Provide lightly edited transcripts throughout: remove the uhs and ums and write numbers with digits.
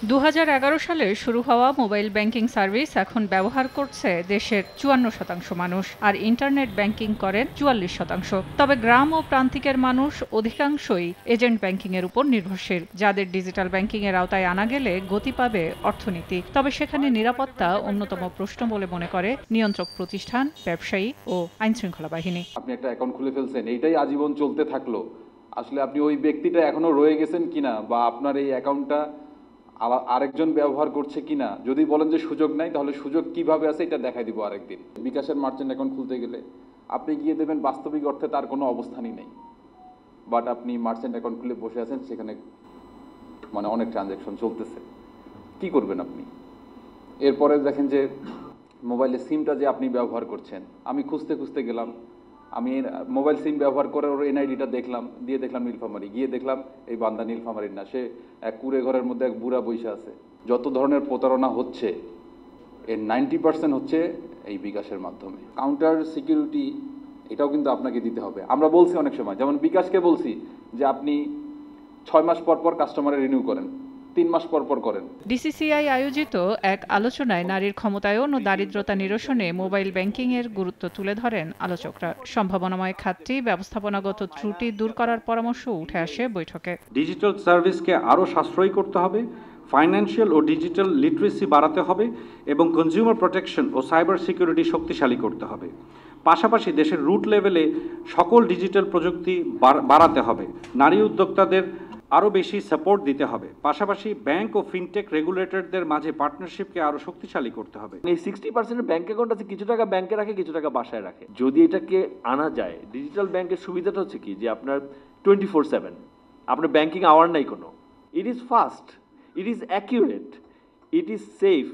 2011 সালে শুরু হওয়া মোবাইল ব্যাংকিং সার্ভিস এখন ব্যবহার করছে দেশের 54% মানুষ, আর ইন্টারনেট ব্যাংকিং করেন 44%। তবে গ্রাম ও প্রান্তিকের মানুষ অধিকাংশই এজেন্ট ব্যাংকিং এর উপর নির্ভরশীল, যাদের ডিজিটাল ব্যাংকিং এর আওতায় আনা গেলে গতি পাবে অর্থনীতি। তবে সেখানে নিরাপত্তা অন্যতম প্রশ্ন বলে মনে করে নিয়ন্ত্রক প্রতিষ্ঠান, ব্যবসায়ী ও আইনশৃঙ্খলা বাহিনী। আপনি একটা অ্যাকাউন্ট খুলে ফেলছেন, এইটাই আজীবন চলতে থাকলো, আসলে আপনি ওই ব্যক্তিটা এখনো রয়ে গেছেন কিনা বা আপনার এই অ্যাকাউন্টটা আরেকজন ব্যবহার করছে কিনা, যদি বলেন যে সুযোগ নাই, তাহলে সুযোগ কিভাবে আছে এটা দেখাই দিব আরেকদিন। বিকাশের মার্চেন্ট অ্যাকাউন্ট খুলতে গেলে আপনি গিয়ে দেবেন বাস্তবিক অর্থে তার কোনো অবস্থানই নেই, বাট আপনি মার্চেন্ট অ্যাকাউন্ট খুলে বসে আছেন, সেখানে মানে অনেক ট্রানজ্যাকশন চলতেছে। কি করবেন আপনি? এরপরে দেখেন যে মোবাইলের সিমটা যে আপনি ব্যবহার করছেন, আমি খুঁজতে খুঁজতে গেলাম, আমি মোবাইল সিম ব্যবহার করে ওর এনআইডিটা দেখলাম, দিয়ে দেখলাম নীলফামারী, গিয়ে দেখলাম এই বান্দা নীলফামারীর না, সে এক কুড়ে ঘরের মধ্যে এক বুড়া বইসা আছে। যত ধরনের প্রতারণা হচ্ছে এর 90% হচ্ছে এই বিকাশের মাধ্যমে। কাউন্টার সিকিউরিটি এটাও কিন্তু আপনাকে দিতে হবে। আমরা বলছি অনেক সময়, যেমন বিকাশকে বলছি যে আপনি 6 মাস পর পর কাস্টমারের রিনিউ করেন, 3 মাস পর পর করেন। ডিসিসিআই আয়োজিত এক আলোচনায় নারীর ক্ষমতায়ন ও দারিদ্রতা নিরসনে মোবাইল ব্যাংকিং এর গুরুত্ব তুলে ধরেন আলোচকরা। সম্ভাবনাময় খাতটি ব্যবস্থাপনাগত ত্রুটি দূর করার পরামর্শ উঠে আসে বৈঠকে। ডিজিটাল সার্ভিসকে আরও সাশ্রয়ী করতে হবে, ফাইন্যান্সিয়াল ও ডিজিটাল লিটারেসি বাড়াতে হবে এবং কনজিউমার প্রোটেকশন ও সাইবার সিকিউরিটি শক্তিশালী করতে হবে। পাশাপাশি দেশের রুট লেভেলে সকল ডিজিটাল প্রযুক্তি বাড়াতে হবে। নারী উদ্যোক্তাদের আরও বেশি সাপোর্ট দিতে হবে। পাশাপাশি ব্যাংক ও ফিনটেক রেগুলেটরদের মাঝে পার্টনারশিপকে আরও শক্তিশালী করতে হবে। এই 60% ব্যাংক অ্যাকাউন্ট আছে, কিছু টাকা ব্যাংকে রাখে, কিছু টাকা বাসায় রাখে। যদি এটাকে আনা যায়, ডিজিটাল ব্যাংকের সুবিধাটা হচ্ছে কি যে আপনার 24/7 আপনার ব্যাংকিং আওয়ার নাই কোনো। It is fast, it is accurate, it is safe.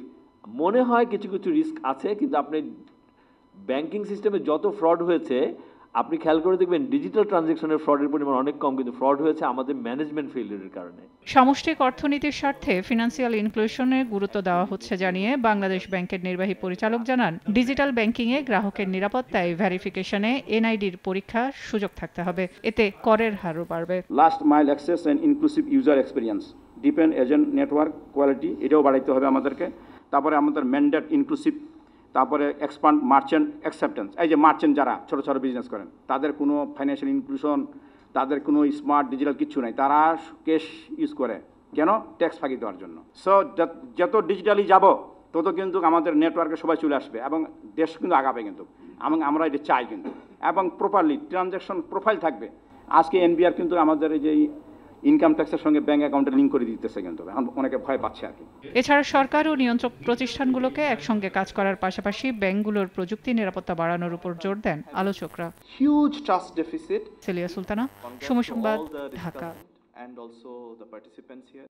মনে হয় কিছু কিছু রিস্ক আছে, কিন্তু আপনি ব্যাংকিং সিস্টেমে যত ফ্রড হয়েছে আপনি খেয়াল করে দেখবেন ডিজিটাল ট্রানজ্যাকশনের ফ্রডের পরিমাণ অনেক কম, কিন্তু ফ্রড হয়েছে আমাদের ম্যানেজমেন্ট ফেলিয়ারের কারণে। সামষ্টিক অর্থনীতির স্বার্থে ফিনান্সিয়াল ইনক্লুশনে গুরুত্ব দেওয়া হচ্ছে জানিয়ে বাংলাদেশ ব্যাংকের নির্বাহী পরিচালক জানান, ডিজিটাল ব্যাংকিংয়ে গ্রাহকের নিরাপত্তায় ভেরিফিকেশনে এনআইডির পরীক্ষার সুযোগ থাকতে হবে, এতে করের হারও বাড়বে। Last mile access and inclusive user experience, depend agent network quality, এটাও বাড়াইতে হবে আমাদেরকে। তারপরে আমাদের ম্যান্ডেট ইনক্লুসিভ, তারপরে এক্সপান্ড মার্চেন্ট অ্যাকসেপ্টেন্স। এই যে মার্চেন্ট যারা ছোটো ছোটো বিজনেস করেন, তাদের কোনো ফাইন্যান্সিয়াল ইনক্লুশন, তাদের কোনো স্মার্ট ডিজিটাল কিচ্ছু নাই, তারা ক্যাশ ইউজ করে কেন? ট্যাক্স ফাঁকি দেওয়ার জন্য। সো যত ডিজিটালি যাব তত কিন্তু আমাদের নেটওয়ার্কে সবাই চলে আসবে এবং দেশ কিন্তু আগাবে কিন্তু, আমরা এটা চাই কিন্তু, এবং প্রপারলি ট্রানজ্যাকশন প্রোফাইল থাকবে। আজকে এনবিআর কিন্তু আমাদের এই যে ইনকাম ট্যাক্সের সঙ্গে ব্যাংক অ্যাকাউন্টে লিঙ্ক করে দিতেছে, কিন্তু এখন অনেকে ভয় পাচ্ছে আর কি। এছাড়া সরকার ও নিয়ন্ত্রক প্রতিষ্ঠানগুলোকে একসঙ্গে কাজ করার পাশাপাশি ব্যাংকগুলোর প্রযুক্তি নিরাপত্তা বাড়ানোর উপর জোর দেন আলোচকরা। Huge trust deficit. Selia Sultana, Somoy Sangbad, Dhaka. And also the participants here.